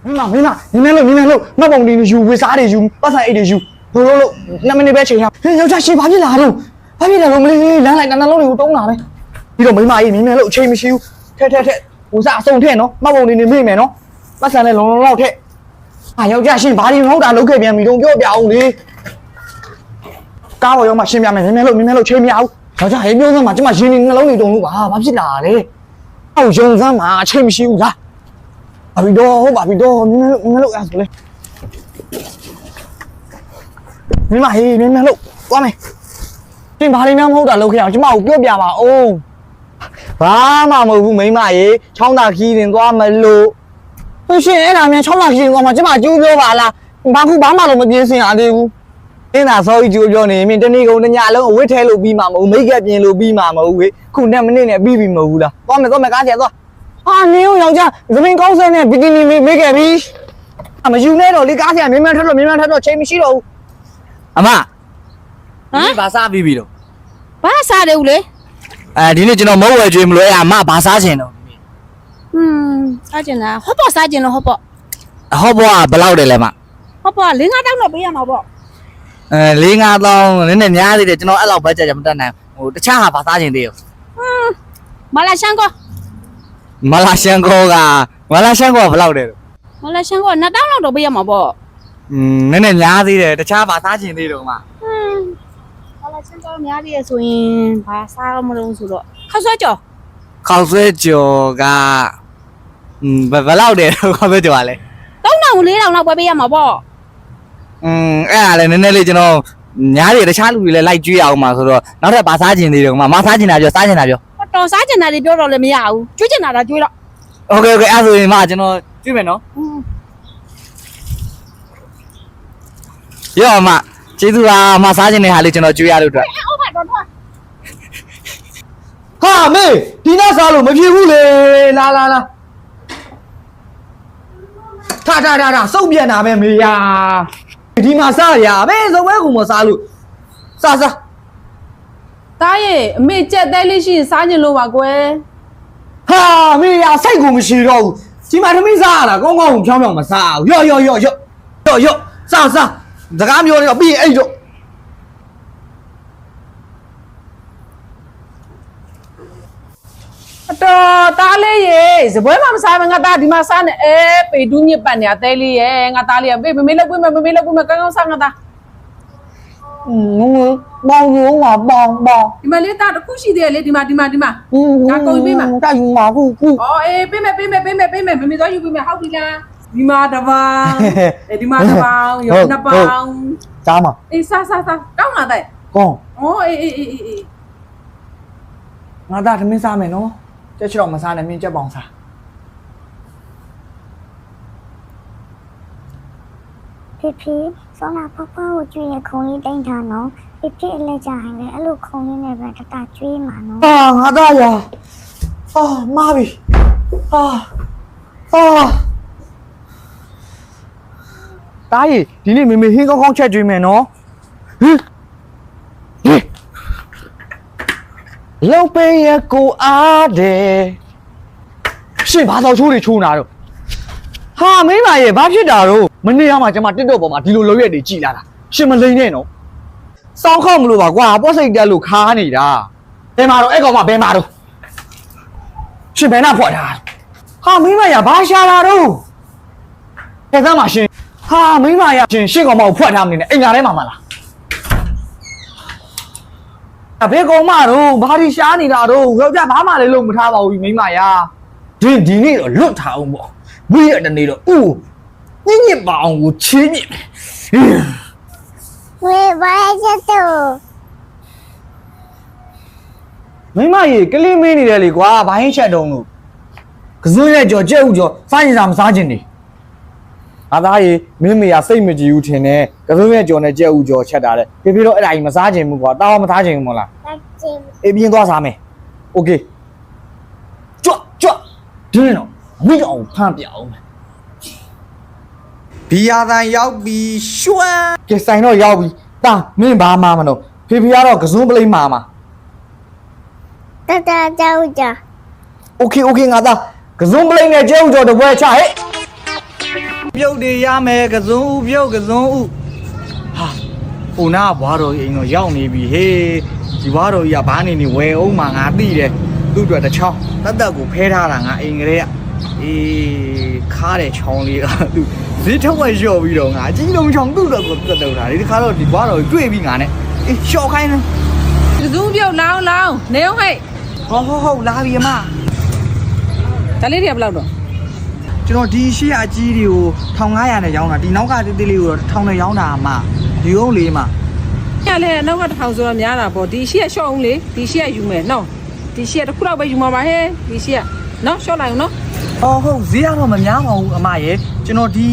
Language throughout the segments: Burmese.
မင်းလို့ငါပုံဒီယူဝေစားတွေယူပတ်ဆိုင်အိတ်တွေယူလို့2မိနစ်ပဲချိန်ရဟေးယောက်ျားရှင်ဘာဖြစ်လာတော့မလေးလမ်းလိုက်တန်းလုံးတွေကိုတုံးလာပဲပြီးတော့မိမကြီးမင်းလို့အချိန်မရှိဘူးထက်ဟိုစားအစုံထက်နော်မှတ်ပုံနေနေမိမယ်နော်ပတ်ဆိုင်နဲ့လုံလောက်ထက်ယောက်ျားရှင်ဘာတွေမဟုတ်တာလုပ်ခဲ့ပြန်ပြီတော့ပြောပြအောင်လေကားပေါ်ရောက်မှရှင်းပြမယ်မင်းလို့ချိန်မရဘူးယောက်ျားဟေးပြောစမ်းမှာကျမရှင်နေနှလုံးတွေတုံလို့ဘာဖြစ်လာလဲအောက်ရုံစမ်းမှာအချိန်မရှိဘူးလားဘာပြီးတော့ဟုတ်ပါပြီတော့မင်းလို့အဲ့ဆိုလေမင်းမဟေးမင်းလို့သွားမယ်ရှင်ဘာလေးများမဟုတ်တာလုပ်ခဲ့အောင်ကျမကိုပြောပြပါအောင်ဘာမှမဟုတ်ဘူးမိမရေချောင်းသာခီးတင်သွားမလို့ရှင်အဲ့ဒါမြန်ချောင်းသာခီးတင်သွားမှာကျမကျိုးပြောပါလားဘာမှတော့မပြင်းစင်ရသေးဘူးအင်းသာစောကြီးကျိုးပြောနေမင်းတနေ့ကုန်တညလုံးအဝတ်ထဲလို့ပြီးမှာမဟုတ်မိတ်ကပ်ပြင်လို့ပြီးမှာမဟုတ်ဘူးခု2မိနစ်နဲ့ပြီးပြီမဟုတ်ဘူးလားသွားမယ်ကားချဲသွားနင်းယောက်ျားသမင်းကောင်းစဲနဲ့ဘီကီနီမေးခဲ့ပြီမယူနဲ့တော့လေကားချဲမြင်းထက်တော့ချိန်မရှိတော့ဘူးအမဒီဘာစားပြီးပြီတော့ဘာစားတယ်ဦးလေဒီနေ့ကျွန်တော်မဟုတ်ဝယ်ကြွေးမလို့အမဘာစားချင်တော့စားချင်တာဟောပေါ့စားချင်တော့ဟောပေါ့ကဘယ်လောက်တယ်လဲမဟောပေါ့4-5တောင်းတော့ပေးရမှာပေါ့4-5တောင်းနည်းနည်းများသေးတယ်ကျွန်တော်အဲ့လောက်ဘတ်ဂျက်ကြမတက်နိုင်ဘူးတခြားဟာဘာစားချင်သေးရောမလာရှန်ကောကဘယ်လောက်တယ်မလာရှန်ကော2တောင်းတော့ပေးရမှာပေါ့နည်းနည်းများသေးတယ်တခြားဘာစားချင်သေးတော့မမလာရှန်ကောများသေးရဆိုရင်ဘာစားမလို့ဆိုတော့ခောက်ဆွဲကြော်ကဘယ်လောက်တယ်ခောက်ဆွဲကြော်ကလဲ3,000-4,000လောက်ပဲပေးရမှာပေါ့အဲ့ဒါလည်းနည်းနည်းလေးကျွန်တော်ညားတွေတခြားလူတွေလည်းလိုက်ကြွေးအောင်မှာဆိုတော့နောက်ထပ်ဘာစားချင်သေးတယ်မစားချင်တာပြောစားချင်တာပြောတော်စားချင်တာတွေပြောတော့လည်းမရဘူးကျွေးချင်တာကျွေးတော့โอเคအဲ့ဆိုရင်ကျွန်တော်ကျွေးမယ်နော်ရောကျေးဇူးပါစားချင်တဲ့ဟာလေးကျွန်တော်ကျွေးရလို့အတွက်ဟုတ်ပါတော့ဟာမေဒီနောက်စားလို့မဖြစ်ဘူးလေလာထားစုပ်ပြန်တာပဲမေယာဒီမှာစားရပဲစပွဲကူမစားလို့စားတားရဲ့အမေကြက်တဲလေးရှိရင်စားချင်လို့ပါကွယ်ဟာမေယာစိတ်ကူမရှိတော့ဘူးဒီမှာသမီးစားရတာကောင်းဖြောင်းမစားဘူးရော့စားစကားမျိုးတော့ပြီးရင်အဲ့တော့တော်တားလေးရေစပွဲမှာမစားမငါသားဒီမှာစားနေပေတူးညစ်ပတ်နေအသေးလေးရေငါသားလေးပေးမမေးလောက်ပေးမယ်ကောင်းစားငါသားဘောင်းဒီမှာလေးသားတစ်ခုရှိသေးတယ်လေဒီမှာငါကုန်ပေးမှာတာယူမှာခုပေးမယ်မမေသွားယူပေးမယ်ဟုတ်ပြီလားဒီမှာတစ်ပေါင်းဒီမှာတစ်ပေါင်းရောနှစ်ပေါင်းစားမှာစားကောင်းလာတဲ့ကောင်းအေးငါသားသမင်းစားမယ်နော်ကြက်ချတော့မစားနဲ့မင်းကြက်ပေါင်စားဖေဆောင်းလာဖဖကိုကျွေးရခုံလေးတိမ့်ထားနော်ဖေအလဲကြဟန်လေအဲ့လိုခုံလေးနဲ့ပဲတကျွေးမှာနော်ငါသားရမာပြီတားရီဒီနေ့မေဟင်းကောင်းချက်ကျွေးမယ်နော်လောက်ပေးရကိုအားတယ်ရှင်ဘာသာချိုးတွေချိုးနာတော့ဟာမင်းမရဲ့ဘာဖြစ်တာတော့မနေ့ကမှကျွန်မတစ်တော့ပေါ်မှာဒီလိုလုပ်ရက်တွေကြည်လာတာရှင်မလိန်နဲ့နော်စောင်းခောက်မလို့ပါကွာပေါ့စိတ်တက်လို့ခါနေတာဘယ်မှာတော့အဲ့ကောင်မဘယ်မှာတော့ရှင်ဘယ်နှဖွက်တာဟာမင်းမရဘာရှာလာတော့ဖက်သားမှာရှင်ဟာမင်းမရရှင်ရှင်းကောင်မကိုဖွက်ထားမနေနဲ့အိမ်ညာထဲမှာမလားဘယ်ကောင်မတော့ဘာဒီရှားနေတာတော့ယောက်ျားဘာမှလည်းလုံးမထားပါဘူးမိမရဒီနေ့တော့လွတ်ထားအောင်ပေါ့ဝိရတဲ့နေ့တော့ညစ်ပါအောင်ကိုချင်းညစ်ဝေးဘာချက်တော့မိမရေကလေးမင်းနေတယ်လေကွာဘာဟင်းချက်တုံးလို့ကစွန်းရဲ့ကြော်ကြက်ဥကြော်စားရင်စားမစားချင်နေအသားရေမင်းမေရစိတ်မကြည်ဘူးထင်တယ်ကစွန်းရဲ့ကြော်နဲ့ကြက်ဥကြော်ချက်တာလေဖေတော့အဲ့ဒါကြီးမစားချင်ဘူးကွာတောင်းမစားချင်ဘူးမလားအေးပြင်းသွားစားမယ်โอเคကြွဒီနေ့တော့မိအောင်ဖမ်းပြအောင်ဘီယာတန်ရောက်ပြီးရွှမ်းကဲဆိုင်တော့ရောက်ပြီတာမင်းဘာမှမလို့ဖေကတော့ကစွန်းပလိမ့်မှာတကြောက်ကြโอเคငါသားကစွန်းပလိမ့်နဲ့ကျဲဥကြော်တပွဲချဟဲ့ ပြုတ်တွေရမယ်ကစုံဥပြုတ်ကစုံဥဟာဟိုနာဘွားတော်အိမ်တော့ရောက်နေပြီဟေးဒီဘွားတော်ကြီးကဘာနေနေဝယ်အောင်မှငါသိတယ်သူ့အတွက်တစ်ချောင်းတက်ကိုဖဲထားတာငါအိမ်ကလေးကအေးခါတဲ့ချောင်းလေးကသူဈေးထုတ်ဝယ်လျှော့ပြီးတော့ငါအကြီးလုံးချောင်းသူ့အတွက်ကိုတက်တော့တာဒီခါတော့ဒီဘွားတော်ကြီးတွေ့ပြီးငါနဲ့အေးလျှော့ခိုင်းတယ် ကစုံပြုတ်လောင်းလောင်းနေအောင်ဟဲ့ ဟုတ်လာပြီအမ ဒါလေးတွေကဘယ်လောက်တော့ ကျွန်တော်ဒီရှေ့အကြီးတွေကို1500နဲ့ရောင်းတာဒီနောက်ကတိတိလေးကိုတော့1000နဲ့ရောင်းတာအမဒီအောင်လေးမှာ ညလေနောက်က1000ဆိုတော့များတာပေါ့ဒီရှိရရှော့အောင်လေဒီရှိရယူမယ်နော်ဒီရှိရတစ်ခုတော့ပဲယူမှာပါဟဲ့ဒီရှိရနော်ရှော့လိုက်အောင်နော် ဟုတ်ဈေးကတော့မများပါဘူးအမရဲ့ကျွန်တော်ဒီ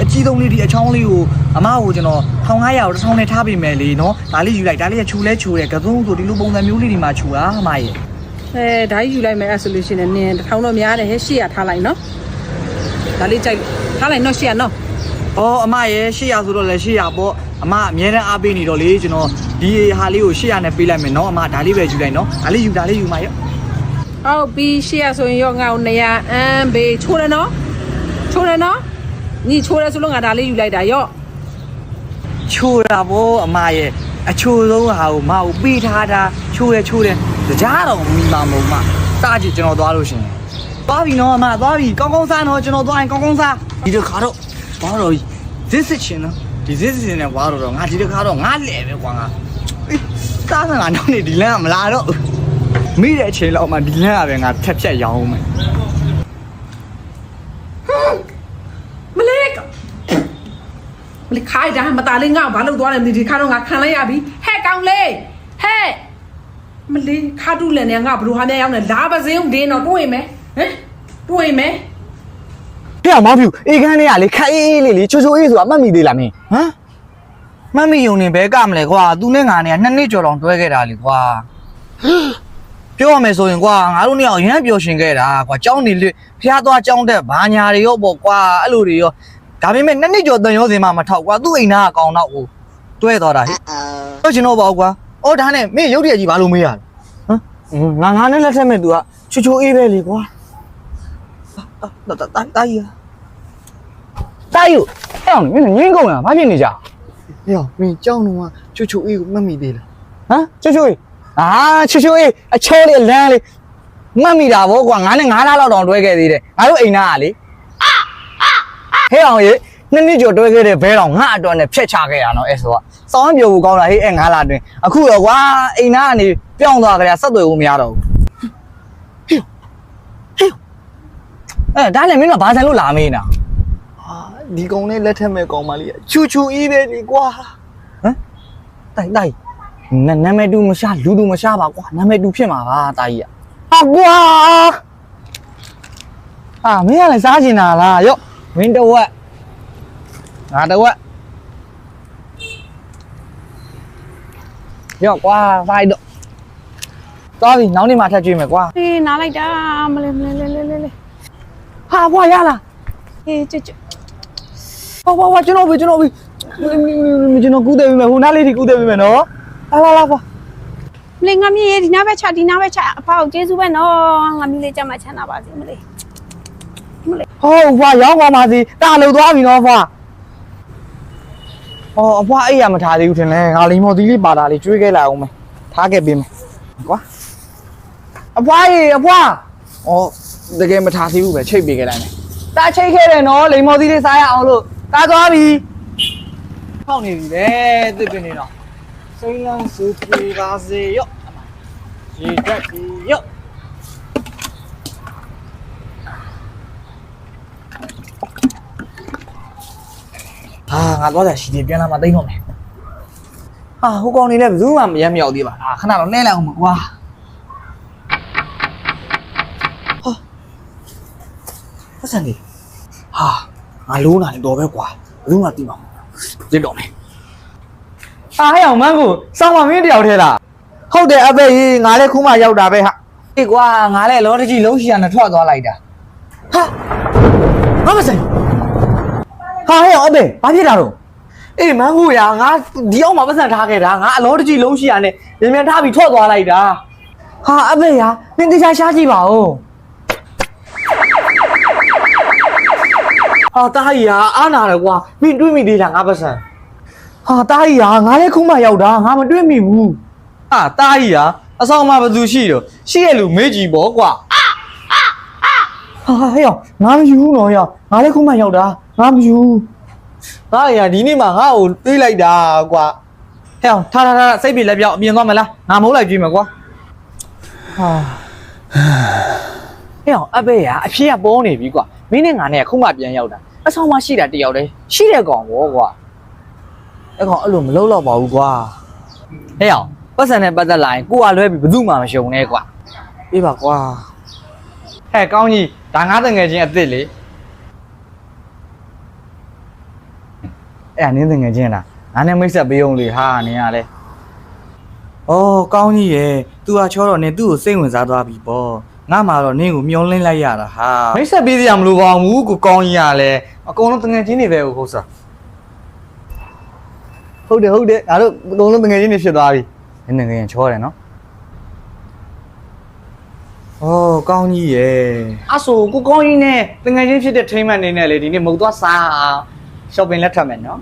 အကြီးဆုံးလေးဒီအချောင်းလေးကိုအမကိုကျွန်တော်1500ကို1000နဲ့ထားပေးမယ်လေနော်ဒါလေးယူလိုက်ဒါလေးကခြူလဲခြူတယ်ကစုံဆိုဒီလိုပုံစံမျိုးလေးတွေမှာခြူတာအမရဲ့ ဒါကြီးယူလိုက်မယ်အဲ့ဆိုလို့ရှိရင်နင်1000တော့များတယ်ဟဲ့800ထားလိုက်နော်ဒါလေးကြိုက်ထားလိုက်နော်800နော် အမရဲ့800ဆိုတော့လည်း800ပေါ့အမအများနဲ့အားပေးနေတော့လေကျွန်တော်ဒီဟာလေးကို800နဲ့ပေးလိုက်မယ်နော်အမဒါလေးပဲယူလိုက်နော်ဒါလေးယူမရဲ့ ဟုတ်ပြီး800ဆိုရင်ရောငါ့ကို200အမ်ဘေးချိုးတယ်နော်ညီချိုးတယ်ဆိုလို့ငါဒါလေးယူလိုက်တာရော့ ချိုးတာဗောအမရဲ့အချိုးဆုံးဟာကိုမအောင်ပေးထားတာချိုးတယ်ကြားတော့မိမမုံမတာကြည့်ကျွန်တော်သွားလို့ရှင်သွားပြီနော်အမသွားပြီကောင်းကောင်းစားနော်ကျွန်တော်သွားရင်ကောင်းကောင်းစားဒီတစ်ခါတော့ဘာလို့ဇစ်စစ်ချင်နော်ဒီဇစ်စစ်နဲ့ဘာလို့တော့ငါဒီတစ်ခါတော့ငါလဲပဲကွာငါစားစံငါနောက်နေဒီလမ်းကမလာတော့မိတဲ့အချိန်လောက်မှဒီလမ်းကပဲငါထက်ဖြတ်ရောင်းမယ် မလေးခိုင်တာမตาလေးငါဘာလို့သွားလဲမသိဒီခါတော့ငါခံလိုက်ရပြီဟဲ့ကောင်လေးဟဲ့မလေးခါတူးလည်းနေငါဘလူဟာများရောက်နေလာပါစေဦးဒင်းတော့တွေးမယ်ဟမ်တွေးမယ် ဖះမောင်ဖြူအေးခန်းလေးကလေခက်အေးလေးချိုအေးဆိုတာမှတ်မိသေးလားမင်းဟမ်မှတ်မိယုံနေဘဲကမလဲကွာသူနဲ့ငါနဲ့2နှစ်ကျော်တောင်တွဲခဲ့တာလေကွာပြောရမယ်ဆိုရင်ကွာငါတို့နှစ်ယောက်ရမ်းပျော်ရှင်ခဲ့တာကွာကြောင်းနေလေဖះသွားကြောင်းတက်ဘာညာတွေရောပေါ့ကွာအဲ့လိုတွေရောဒါပေမဲ့2နှစ်ကျော်တန်ရောစင်မှမထောက်ကွာသူ့အိမ်သားကကောင်းတော့ကိုတွဲသွားတာဟဲ့တော့ကျွန်တော်ပေါ့ကွာအော်ဒါနဲ့မင်းရုပ်တရက်ကြီးဘာလို့မေးရလဲဟမ်ငါနဲ့လက်ထက်မဲ့ तू ကချိုအေးပဲလေကွာတာကြီးအဲ့အောင်မင်းငင်းကုန်လားဘာဖြစ်နေကြဟေ့မင်းကြောင်းတော့ချိုအေးကိုမှတ်မိသေးလားဟမ်ချိုအေးချိုအေးအချောလေးလမ်းလေးမှတ်မိတာဗောကွာငါနဲ့9လလောက်တောင်တွဲခဲ့သေးတယ်ငါတို့အိမ်သားကလေဟဲ့အောင်ရေ2နှစ်ကျော်တွဲခဲ့တဲ့ဘဲတော်ငါအတွက်နဲ့ဖျက်ချခဲ့ရအောင်အဲ့ဆိုကစောင်းပြိုကိုကောင်းတာဟေ့အဲ့9လတွင်အခုတော့ကွာအိမ်သားကနေပြောင်းသွားကြရဆက်သွယ်ဖို့မရတော့ဘူးဒါလည်းမင်းကဘာဆိုင်လို့လာမေးနေတာဒီကောင်နဲ့လက်ထက်မဲ့ကောင်မလေးချူအေးပဲလေကွာဟမ်တိုက်နာမည်တူမရှာလူတူမရှာပါကွာနာမည်တူဖြစ်မှာပါတာကြီးကွာမင်းကလည်းစားကျင်တာလားရော့မင်းတဝက်ငါတဝက်ရော့ကွာဖိုက်တော့သွားပြီနောက်နေ့မှထပ်ကြွေးမယ်ကွာအေးနားလိုက်တာမလေးဟာဘွာရလားအေးကြွဘွာကျွန်တော်ပြီကျွန်တော်ကူးတယ်ပြီမယ်ဟိုနားလေးထိကူးတယ်ပြီမယ်နော်လာဘွာမလေးငါမြေဒီနားပဲချအဖေကိုကျေးဇူးပဲနော်ငါမြေလေးကြမှာချမ်းသာပါစေမလေးဟုတ်ဘွာရောက်ပါပါစေတာလုံသွားပြီနော်ဘွာအဘွာအိတ်ရမထားသေးဘူးထင်လဲငါလိမ္မော်သီးလေးပါတာလေးကျွေးခဲ့လိုက်အောင်မယ်ထားခဲ့ပေးမယ်ကွာအဘွာတကယ်မထားသေးဘူးပဲချိတ်ပေးခဲ့လိုက်မယ်တာချိတ်ခဲ့တယ်နော်လိမ္မော်သီးလေးစားရအောင်လို့တာသွားပြီဖောက်နေပြီလေတစ်ပင်နေတော့စိမ်းလန်းစုပြေပါစေရော့ရေတက်ပြီရော့ငါသွားကြရှိသေးပြန်လာမှသိမ်းတော့မယ်ဟိုကောင်နေလည်းဘယ်သူမှမရမ်းမြောက်သေးပါခဏတော့နှဲလိုက်အောင်မကွာပတ်စံလေးငါလိုးနာနေတော့ပဲကွာဘယ်သူမှသိမှာမဟုတ်စစ်တော့မယ်ဟဲ့အောင်မန်းကိုစောင်းမမင်းတယောက်ထဲလားဟုတ်တယ်အဖေကြီးငါလည်းခုမှရောက်တာပဲဟာအေးကွာငါလည်းလောတကြီးလုံးရှိရနဲ့ထွက်သွားလိုက်တာငါမဆိုင်ဟဲ့အောင်အဖေဘာဖြစ်တာတော့အေးမန်းကိုရငါဒီအောင်မှာပတ်စံထားခဲ့တာငါအလောတကြီးလုံးရှိရနဲ့မြန်ထားပြီးထွက်သွားလိုက်တာအဖေရမင်းတခြားရှားကြည့်ပါဦး ဟာတားကြီးအားနာတယ်ကွာမင်းတွေးမိသေးလားငါပတ်စံဟာတားကြီးငါလည်းခုမှရောက်တာငါမတွေးမိဘူးဟာတားကြီးအဆောင်မှာဘယ်သူရှိတော့ရှိရလူမေးကြည့်ပေါ့ကွာဟာဟဲ့ငါမယူဘူးနော်ငါလည်းခုမှရောက်တာငါမယူတားကြီးဒီနေ့မှငါ့ကိုတွေးလိုက်တာကွာဟဲ့ထားစိတ်ပြေလက်ပြောက်အပြင်သွားမလားငါမဟုတ်လိုက်ကြည့်မယ်ကွာဟာဟဲ့အဘေအဖြေကပေါ်နေပြီကွာမင်းနဲ့ငါနဲ့ခုမှပြန်ရောက်တာအဆောင်မှာရှိတာတယောက်တည်းရှိတဲ့ကောင်ဘောကွာအဲ့ကောင်အဲ့လိုမလုပ်တော့ပါဘူးကွာဟဲ့ပတ်စံနဲ့ပတ်သက်လာရင်ကိုကလွဲပြီးဘယ်သူမှမရှုံနဲ့ကွာအေးပါကွာဟဲ့ကောင်းကြီးဒါငါတငယ်ချင်းအစ်စ်လေအဲ့နင်းတငယ်ချင်းလားငါနဲ့မိတ်ဆက်ပေးအောင်လေဟာနင်ကလေဩကောင်းကြီးရဲ့ तू ကချောတော့နင်သူ့ကိုစိတ်ဝင်စားသွားပြီပေါ့ငါမှတော့နင်းကိုမျောလင်းလိုက်ရတာဟာမိတ်ဆက်ပေးစရာမလိုပါဘူးကိုကောင်းကြီးကလည်းအကုန်လုံးတငယ်ချင်းတွေပဲဟုတ်စားဟုတ်တယ်ငါတို့အကုန်လုံးတငယ်ချင်းတွေဖြစ်သွားပြီနင်းငယ်ချင်းချောတယ်နော်ဩကောင်းကြီးရဲ့အဲ့ဆိုကိုကောင်းကြီးနဲ့တငယ်ချင်းဖြစ်တဲ့ထိမ့်မှန်နေနဲ့လေဒီနေ့မဟုတ်သွားစားရှော့ပင်းလက်ထပ်မယ်နော်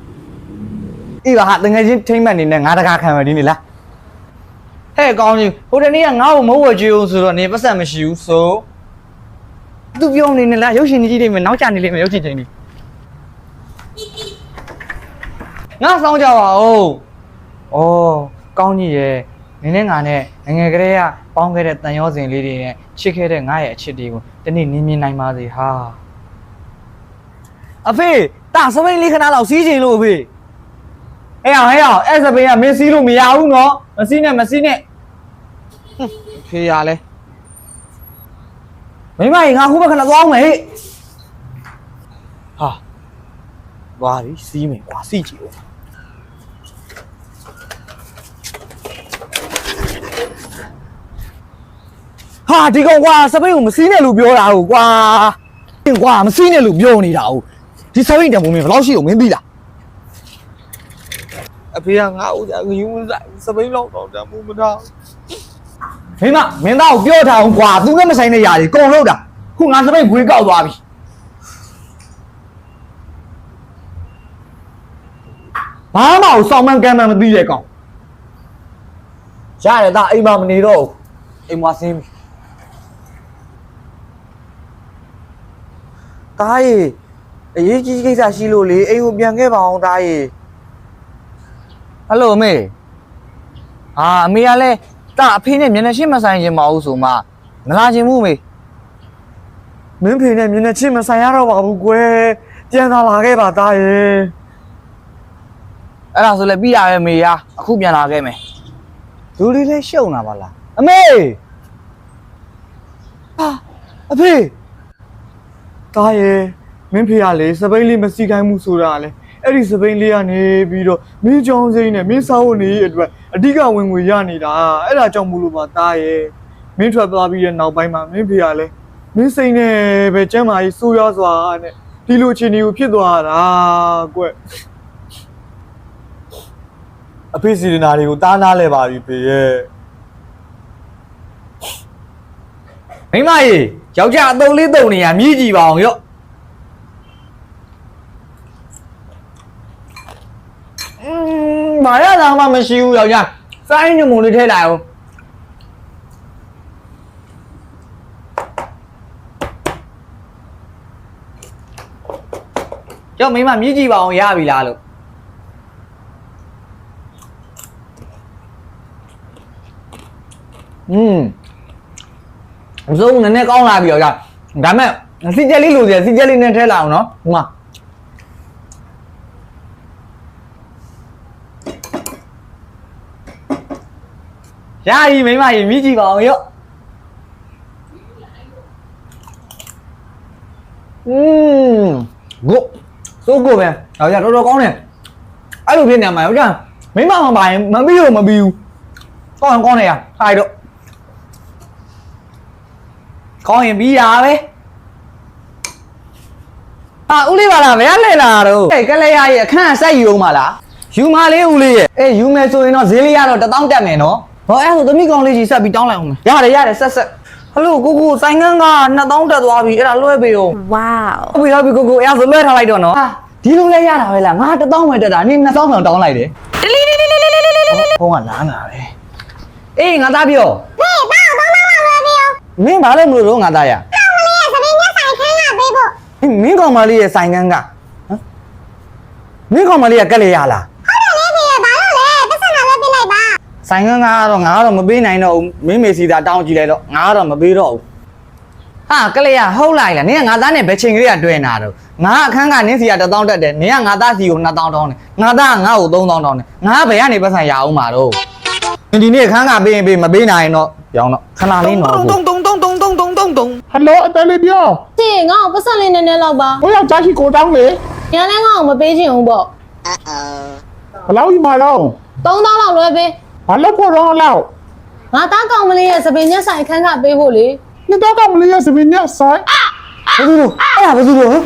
အေးပါဟာတငယ်ချင်းထိမ့်မှန်နေနဲ့ငါတကားခံမယ်ဒီနေ့လားဟဲ့ကောင်းကြီးဟိုတနေ့ကငါ့ကိုမဟုတ်ဝကြည့်အောင်ဆိုတော့နေပတ်စံမရှိဘူးဆိုသူပြောနေနဲ့လားရုပ်ရှင်ကြီးတွေမယ်နောက်ကျနေလိမ့်မယ်ရုပ်ရှင်ချင်းကြီးငါစောင်းကြပါဦးဩကောင်းကြီးရဲ့နင်းနဲ့ငါနဲ့ငယ်ကလေးကပေါင်းခဲ့တဲ့တန်ရောစင်လေးတွေနဲ့ချစ်ခဲ့တဲ့ငါရဲ့အချစ်တွေကိုတနေ့နင်းမြင်နိုင်ပါစေဟာအဖေတာစပိန်လေးခဏလောက်စီးချင်လို့အဖေဟဲ့အဲ့စပိန်ကမင်းစီးလို့မရဘူးနော်မစီးနဲ့ဖေးရလဲမိမငါခုဘက်ခဏသွားအောင်မယ်ဟဲ့ဟာသွားပြီစီးမယ်ကွာစီးကြည့်ဦးဟာဒီကောင်ကွာစပိန်ကိုမစီးနဲ့လို့ပြောတာဟုတ်ကွာကွာမစီးနဲ့လို့ပြောနေတာဟုတ်ဒီစပိန်တံပုံမင်းဘယ်လောက်ရှိအောင်မင်းသိလားအဖေကငါ့ဦးကြငယူမဆိုင်စပိန်လောက်တော့တံပုံမထားမင်းသားကိုပြောထားအောင်ကွာသူကမဆိုင်တဲ့ຢာတွေကုန်လို့တာခုငါစပိန်ခွေးကောက်သွားပြီဘာမှမအောင်စောင်းမှန်းကမ်းမှန်းမသိတဲ့ကောင်ရတယ်သားအိမ်မှာမနေတော့ဘူးအိမ်မှာဆင်းပြီတားရေအရေးကြီးကိစ္စရှိလို့လေအိမ်ကိုပြန်ခဲ့ပါအောင်တားရေဟယ်လိုအမေအမေကလည်းတာအဖေနဲ့မျက်နှာချင်းမဆိုင်ခြင်းမအောင်ဆိုမှမလာခြင်းဘူးမေမင်းဖေနဲ့မျက်နှာချင်းမဆိုင်ရတော့ပါဘူးကွယ်ပြန်လာခဲ့ပါတားရေအဲ့ဒါဆိုလည်းပြီးတာပဲမေရအခုပြန်လာခဲ့မယ်လူလေးလည်းရှုံလာပါလားအမေအဖေတားရေမင်းဖေကလေစပိန်လေးမစီခိုင်းမှုဆိုတာလေအဲ့ဒီစပိန်လေးကနေပြီးတော့မင်းချောင်းစိမ်းနဲ့မင်းစားဖို့နေအတွက်အဓိကဝင်ငွေရနေတာအဲ့ဒါကြောင့်မို့လို့ပါတားရဲ့မင်းထွက်သွားပြီးတဲ့နောက်ပိုင်းမှာမင်းဖေကလည်းမင်းစိတ်နဲ့ပဲကျမ်းမာကြီးစိုးရွားစွာနဲ့ဒီလိုအခြေအနေကိုဖြစ်သွားတာကွအဖေစီနာတွေကိုတားနာလဲပါပြီဖေရဲ့မိမကြီးယောက်ျားအတုံးလေးတုံနေရမြည်ကြည့်ပါအောင်ရော့မာရတာမှမရှိဘူးယောက်ျားစိုင်းညမုံလေးထည့်လိုက်အောင်ကျောင်းမိမမြည်ကြည့်ပါအောင်ရပြီလားလို့အစိုးနည်းနည်းကောင်းလာပြီယောက်ျားဒါမဲ့စီကျက်လေးလိုစီကျက်လေးနဲ့ထည့်လိုက်အောင်နော်ဒီမှာရပြီမိမကြီးမြည်ကြည့်ပါအောင်ရော့ကိုစိုးကိုပဲယောက်ျားတော်တော်ကောင်းတယ်အဲ့လိုဖြစ်နေမှာယောက်ျားမိမမပါရင်မပြီးတော့မပြီးဘူးကောင်းနေရခိုင်တော့ကောင်းရင်ပြီးတာပဲဦးလေးပါလားဘယ်ကလဲလာတော့ကလေးရရဲ့အခန်းဆက်ယူအောင်ပါလားယူမလေးဦးလေးရဲ့ယူမယ်ဆိုရင်တော့ဈေးလေးရတော့1000တက်မယ်နော်ဟောအဲ့ဆိုသမီးကောင်းလေးကြီးဆက်ပြီးတောင်းလိုက်အောင်မယ်ရတယ်ဆက် ဟလိုကိုဆိုင်ငန်းက2000တက်သွားပြီအဲ့ဒါလွှဲပေးအောင် Wow ဟုတ်ပြီကိုအဲ့ဒါဆိုလွှဲထားလိုက်တော့နော်ဟာဒီလိုလဲရတာပဲလားငါ1000ပဲတက်တာနင်2000တောင်းလိုက်တယ်ဖုန်းကလာငါပဲအေးငါသားပြောမင်းဘာလဲမလို့တော့ငါသားရမင်းကောင်မလေးရဲ့ဆိုင်ငန်းကမင်းကောင်မလေးကကက်လေရလားဆိုင်ငန်းကတော့ငါကတော့မပေးနိုင်တော့ဘူးမင်းမေစီသာတောင်းကြည့်လိုက်တော့ငါကတော့မပေးတော့ဘူးဟာကလေးရဟုတ်လိုက်လားနင်ကငါသားနဲ့ဘယ်ချိန်ကလေးကတွေ့နေတာတော့ငါအခန်းကနင်းစီက1000တက်တယ်နင်ကငါသားစီကို2000တောင်းတယ်ငါသားကငါ့ကို3000တောင်းတယ်ငါဘယ်ကနေပတ်ဆိုင်ရအောင်မှာတော့ဒီနေ့အခန်းကပေးရင်ပေးမပေးနိုင်တော့ရောင်းတော့ခဏလေးနော်တုံ ဟယ်လိုအတယ်လေးပြော ဒီငါ့ကိုပတ်စံလေးနည်းနည်းလောက်ပါ ဟိုယောက်ျားရှိကိုတောင်းလေ ။ညာလည်းငါ့ကိုမပေးချင်ဘူးပေါ့ ဘယ်လောက်ကြီးမှတော့ ။3000လောက်လွှဲပေး ဘာလို့ဖို့တော့လောက် ။ငါသားကောင်မလေးရဲ့စပင်ညက်ဆိုင်အခန်းကပေးဖို့လေ 你到干嘛了呀？是不是你要塞？ ဘယ်သူလို့အဲ့ဒါဘယ်သူလို့